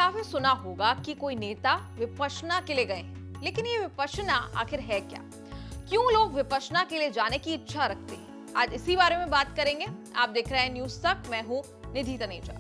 काफी सुना होगा कि कोई नेता विपश्यना के लिए गए, लेकिन ये विपश्यना आखिर है क्या? क्यों लोग विपश्यना के लिए जाने की इच्छा रखते हैं? आज इसी बारे में बात करेंगे। आप देख रहे हैं न्यूज तक, मैं हूं निधि तनेजा।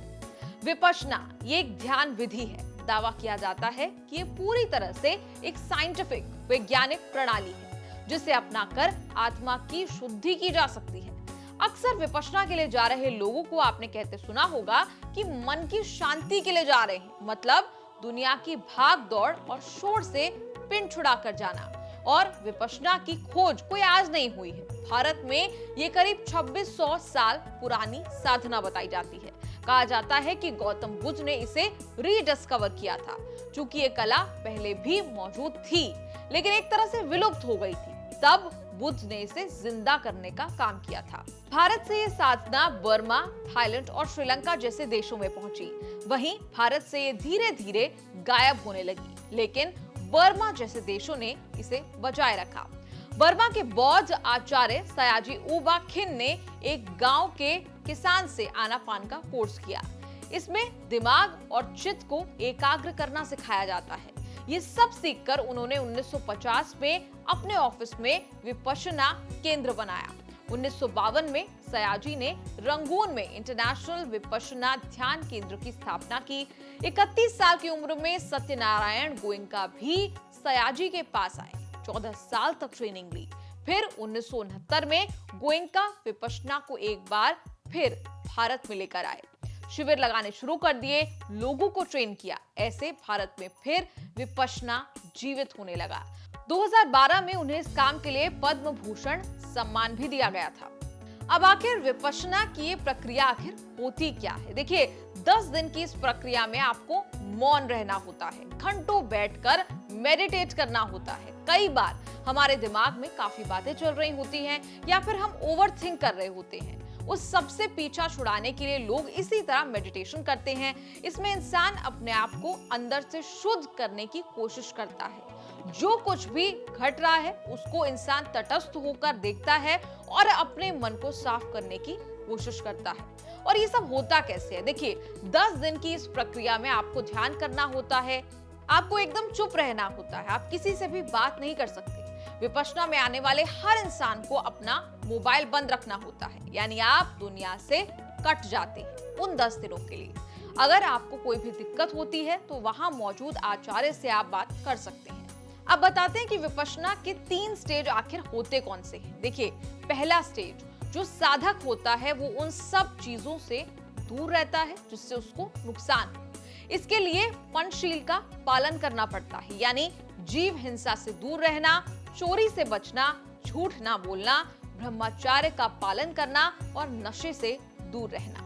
विपश्यना ये एक ध्यान विधि है। दावा किया जाता है कि ये पूरी तरह से एक साइंटिफिक वैज्ञानिक प्रणाली है, जिसे अपनाकर आत्मा की शुद्धि की जा सकती है। अक्सर विपश्यना के लिए जा रहे लोगों को आपने कहते सुना होगा कि मन की शांति के लिए जा रहे हैं, मतलब दुनिया की भाग दौड़ और शोर से पिन छुड़ाकर जाना। और विपश्यना की खोज कोई आज नहीं हुई है। भारत में ये करीब 2600 साल पुरानी साधना बताई जाती है। कहा जाता है कि गौतम बुद्ध ने इसे रीडिस्कवर किया था। चूंकि ये कला पहले भी मौजूद थी, लेकिन एक तरह से विलुप्त हो गई थी, तब बुद्ध ने इसे जिंदा करने का काम किया था। भारत से ये साधना बर्मा, थाईलैंड और श्रीलंका जैसे देशों में पहुंची। वहीं भारत से ये धीरे धीरे गायब होने लगी, लेकिन बर्मा जैसे देशों ने इसे बचाए रखा। बर्मा के बौद्ध आचार्य सयाजी उबा खिन ने एक गांव के किसान से आनापान का कोर्स किया। इसमें दिमाग और चित्त को एकाग्र करना सिखाया जाता है। ये सब सीखकर उन्होंने 1950 में अपने ऑफिस में विपश्यना केंद्र बनाया। 1952 में सयाजी ने रंगून में इंटरनेशनल विपश्यना ध्यान केंद्र की स्थापना की। 31 साल की उम्र में सत्यनारायण गोयनका भी सयाजी के पास आए। 14 साल तक ट्रेनिंग ली। फिर 1969 में गोयनका विपश्यना को एक बार फिर भारत में लेकर आए। शिविर लगाने शुरू कर दिए, लोगों को ट्रेन किया। ऐसे भारत में फिर विपश्यना जीवित होने लगा। 2012 में उन्हें इस काम के लिए पद्म भूषण सम्मान भी दिया गया था। अब आखिर विपश्यना की ये प्रक्रिया आखिर होती क्या है? देखिए, 10 दिन की इस प्रक्रिया में आपको मौन रहना होता है, घंटों बैठकर मेडिटेट करना होता है। कई बार हमारे दिमाग में काफी बातें चल रही होती हैं, या फिर हम ओवरथिंक कर रहे होते हैं। उस सबसे पीछा छुड़ाने के लिए लोग इसी तरह मेडिटेशन करते हैं। इसमें इंसान अपने आप को अंदर से शुद्ध करने की कोशिश करता है। जो कुछ भी घट रहा है उसको इंसान तटस्थ होकर देखता है और अपने मन को साफ करने की कोशिश करता है। और ये सब होता कैसे है? देखिए, 10 दिन की इस प्रक्रिया में आपको ध्यान करना होता है, आपको एकदम चुप रहना होता है, आप किसी से भी बात नहीं कर सकते। विपश्यना में आने वाले हर इंसान को अपना मोबाइल बंद रखना होता है, यानी आप दुनिया से कट जाते हैं उन 10 दिनों के लिए। अगर आपको कोई भी दिक्कत होती है तो वहां मौजूद आचार्य से आप बात कर सकते हैं। अब बताते हैं कि विपश्यना के 3 स्टेज आखिर होते कौन से हैं। देखिए, पहला स्टेज, जो साधक होता है वो उन सब चीजों से दूर रहता है जिससे उसको नुकसान हो। इसके लिए पंचशील का पालन करना पड़ता है, यानी जीव हिंसा से दूर रहना, चोरी से बचना, झूठ ना बोलना, ब्रह्मचर्य का पालन करना और नशे से दूर रहना।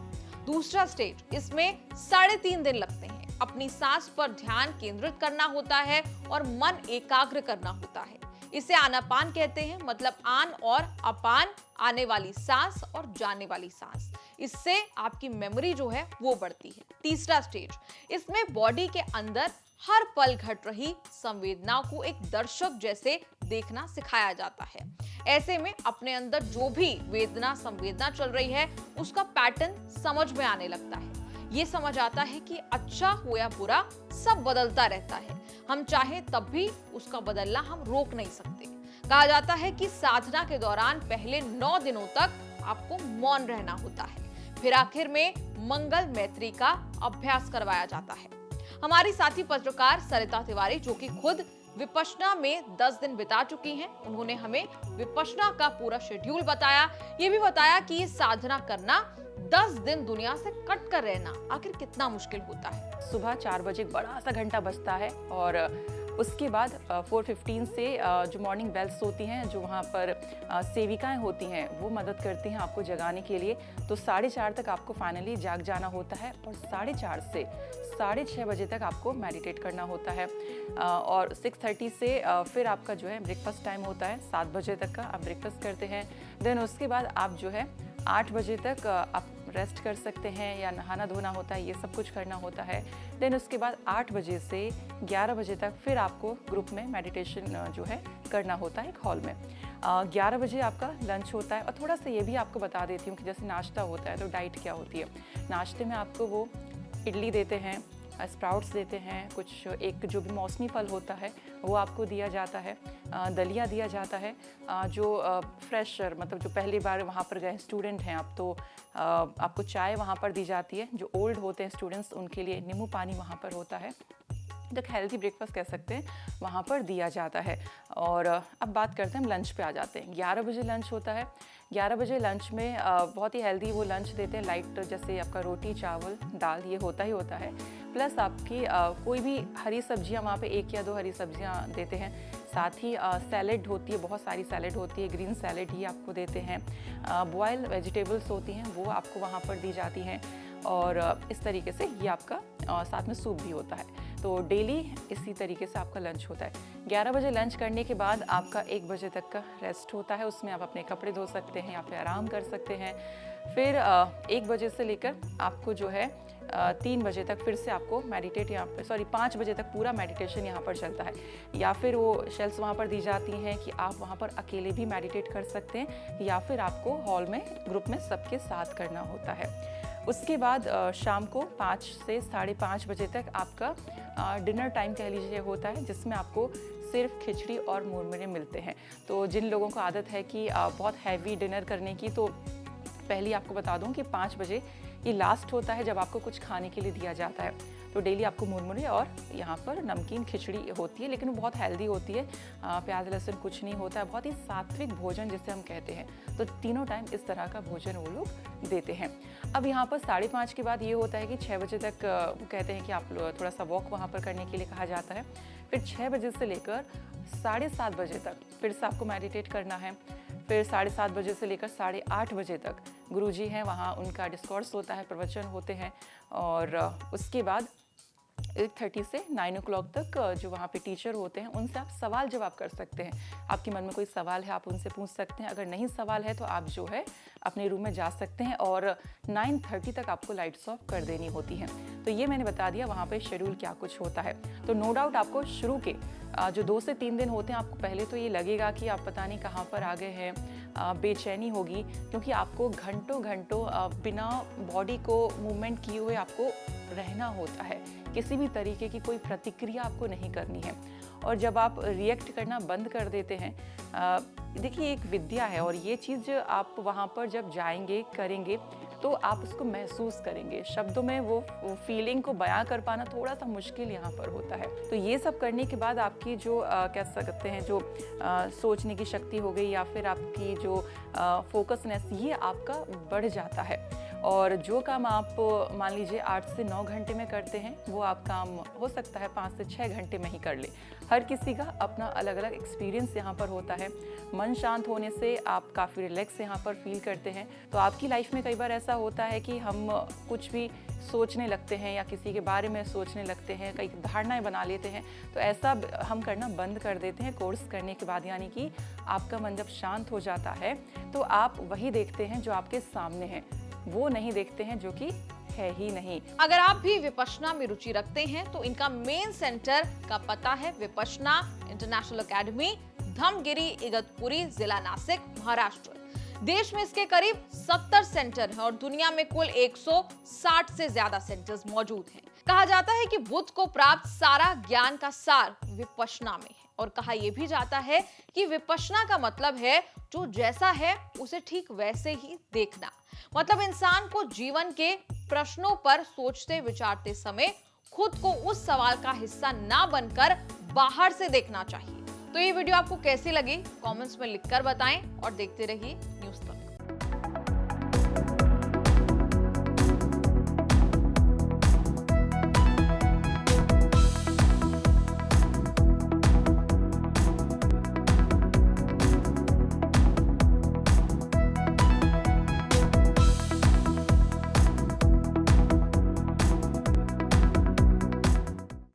दूसरा स्टेज, इसमें 3.5 दिन लगते हैं। अपनी सांस पर ध्यान केंद्रित करना होता है और मन एकाग्र करना होता है। इसे आनापान कहते हैं, मतलब आन और अपान, आने वाली सांस और जाने वाली सांस। इससे आपकी मेमोरी जो है वो बढ़ती है। तीसरा स्टेज, इसमें बॉडी के अंदर हर पल घट रही संवेदनाओं को एक दर्शक जैसे देखना सिखाया जाता है। ऐसे में अपने अंदर जो भी वेदना संवेदना चल रही है उसका पैटर्न समझ में आने लगता है। ये समझ आता है कि अच्छा हो या बुरा सब बदलता रहता है। हम चाहे तब भी उसका बदलना हम रोक नहीं सकते। कहा जाता है कि साधना के दौरान पहले 9 दिनों तक आपको मौन रहना होता है। फिर आखिर में मंगल मैत्री का अभ्यास करवाया जाता है। हमारी साथी पत्रकार सरिता तिवारी, जो कि खुद विपश्यना में 10 दिन बिता चुकी हैं, उन्होंने हमें विपश्यना का पूरा शेड्यूल बताया। ये भी बताया कि ये साधना करना, 10 दिन दुनिया से कट कर रहना आखिर कितना मुश्किल होता है। सुबह 4 बजे बड़ा सा घंटा बजता है और उसके बाद 4:15 से जो मॉर्निंग बेल्स होती हैं, जो वहाँ पर सेविकाएं होती हैं, वो मदद करती हैं आपको जगाने के लिए। तो 4:30 तक आपको फाइनली जाग जाना होता है और 4:30 से 6:30 बजे तक आपको मेडिटेट करना होता है। और 6:30 से फिर आपका जो है ब्रेकफास्ट टाइम होता है। 7 बजे तक का आप ब्रेकफास्ट करते हैं। देन उसके बाद आप जो है 8 बजे तक आप रेस्ट कर सकते हैं, या नहाना धोना होता है, ये सब कुछ करना होता है। देन उसके बाद 8 बजे से 11 बजे तक फिर आपको ग्रुप में मेडिटेशन जो है करना होता है एक हॉल में। 11 बजे आपका लंच होता है। और थोड़ा सा ये भी आपको बता देती हूँ कि जैसे नाश्ता होता है तो डाइट क्या होती है। नाश्ते में आपको वो इडली देते हैं, स्प्राउट्स देते हैं, कुछ एक जो भी मौसमी फल होता है वो आपको दिया जाता है, दलिया दिया जाता है। जो फ्रेशर मतलब जो पहली बार वहाँ पर गए स्टूडेंट हैं आप, तो आपको चाय वहाँ पर दी जाती है। जो ओल्ड होते हैं स्टूडेंट्स उनके लिए नींबू पानी वहाँ पर होता है। जो हेल्दी ब्रेकफास्ट कह सकते हैं वहाँ पर दिया जाता है। और अब बात करते हैं, हम लंच पे आ जाते हैं। 11 बजे लंच होता है। 11 बजे लंच में बहुत ही हेल्दी वो लंच देते हैं, लाइट, जैसे आपका रोटी चावल दाल ये होता ही होता है, प्लस आपकी कोई भी हरी सब्जियां वहाँ पे 1 या 2 हरी सब्जियां देते हैं। साथ ही सैलेड होती है, बहुत सारी सैलेड होती है, ग्रीन सैलेड ही आपको देते हैं। बॉयल वेजिटेबल्स होती हैं वो आपको वहाँ पर दी जाती हैं। और इस तरीके से ये आपका साथ में सूप भी होता है। तो डेली इसी तरीके से आपका लंच होता है। 11 बजे लंच करने के बाद आपका 1 बजे तक का रेस्ट होता है। उसमें आप अपने कपड़े धो सकते हैं या फिर आराम कर सकते हैं। फिर 1 बजे से लेकर आपको जो है 3 बजे तक फिर से आपको मेडिटेट यहाँ पर 5 बजे तक पूरा मेडिटेशन यहाँ पर चलता है। या फिर वो शेल्स वहाँ पर दी जाती हैं कि आप वहाँ पर अकेले भी मेडिटेट कर सकते हैं, या फिर आपको हॉल में ग्रुप में सबके साथ करना होता है। उसके बाद शाम को 5 से 5:30 बजे तक आपका डिनर टाइम कह लीजिए होता है, जिसमें आपको सिर्फ खिचड़ी और मुरमुरे मिलते हैं। तो जिन लोगों को आदत है कि बहुत हैवी डिनर करने की, तो पहले आपको बता दूं कि 5 बजे ये लास्ट होता है जब आपको कुछ खाने के लिए दिया जाता है। तो डेली आपको मुरमुरे और यहाँ पर नमकीन खिचड़ी होती है, लेकिन वो बहुत हेल्दी होती है। प्याज लहसुन कुछ नहीं होता है, बहुत ही सात्विक भोजन जिसे हम कहते हैं। तो तीनों टाइम इस तरह का भोजन वो लोग देते हैं। अब यहाँ पर 5:30 के बाद ये होता है कि 6 बजे तक वो कहते हैं कि आप थोड़ा सा वॉक वहाँ पर करने के लिए कहा जाता है। फिर 6 बजे से लेकर 7:30 बजे तक फिर से आपको मेडिटेट करना है। फिर 7:30 बजे से लेकर 8:30 बजे तक गुरुजी हैं वहाँ, उनका डिस्कोर्स होता है, प्रवचन होते हैं। और उसके बाद 8:30 से 9 o'clock तक जो वहाँ पे टीचर होते हैं उनसे आप सवाल जवाब कर सकते हैं। आपके मन में कोई सवाल है आप उनसे पूछ सकते हैं। अगर नहीं सवाल है तो आप जो है अपने रूम में जा सकते हैं। और 9:30 तक आपको लाइट्स ऑफ कर देनी होती हैं। तो ये मैंने बता दिया वहाँ पे शेड्यूल क्या कुछ होता है। तो नो डाउट आपको शुरू के जो 2 से 3 दिन होते हैं, आपको पहले तो ये लगेगा कि आप पता नहीं कहाँ पर आ गए हैं, बेचैनी होगी, क्योंकि आपको घंटों बिना बॉडी को मूवमेंट किए हुए आपको रहना होता है। किसी भी तरीके की कोई प्रतिक्रिया आपको नहीं करनी है। और जब आप रिएक्ट करना बंद कर देते हैं, देखिए एक विद्या है, और ये चीज़ आप वहाँ पर जब जाएंगे करेंगे तो आप उसको महसूस करेंगे। शब्दों में वो फीलिंग को बयां कर पाना थोड़ा सा मुश्किल यहाँ पर होता है। तो ये सब करने के बाद आपकी जो कह सकते हैं जो सोचने की शक्ति हो गई, या फिर आपकी जो फोकसनेस, ये आपका बढ़ जाता है। और जो काम आप मान लीजिए 8 से 9 घंटे में करते हैं, वो आप काम हो सकता है 5 से 6 घंटे में ही कर ले। हर किसी का अपना अलग अलग एक्सपीरियंस यहाँ पर होता है। मन शांत होने से आप काफ़ी रिलैक्स यहाँ पर फील करते हैं। तो आपकी लाइफ में कई बार ऐसा होता है कि हम कुछ भी सोचने लगते हैं या किसी के बारे में सोचने लगते हैं, कई धारणाएं बना लेते हैं। तो ऐसा हम करना बंद कर देते हैं कोर्स करने के बाद। यानी कि आपका मन जब शांत हो जाता है तो आप वही देखते हैं जो आपके सामने है, वो नहीं देखते हैं जो कि है ही नहीं। अगर आप भी विपश्यना में रुचि रखते हैं तो इनका मेन सेंटर का पता है विपश्यना इंटरनेशनल एकेडमी, धमगिरी, इगतपुरी, जिला नासिक, महाराष्ट्र। देश में इसके करीब 70 सेंटर हैं और दुनिया में कुल 160 से ज्यादा सेंटर्स मौजूद हैं। कहा जाता है कि बुद्ध को प्राप्त सारा ज्ञान का सार विपश्यना में है। और कहा यह भी जाता है कि विपश्यना का मतलब है जो जैसा है उसे ठीक वैसे ही देखना। मतलब इंसान को जीवन के प्रश्नों पर सोचते विचारते समय खुद को उस सवाल का हिस्सा ना बनकर बाहर से देखना चाहिए। तो ये वीडियो आपको कैसी लगी कमेंट्स में लिखकर बताएं और देखते रहिए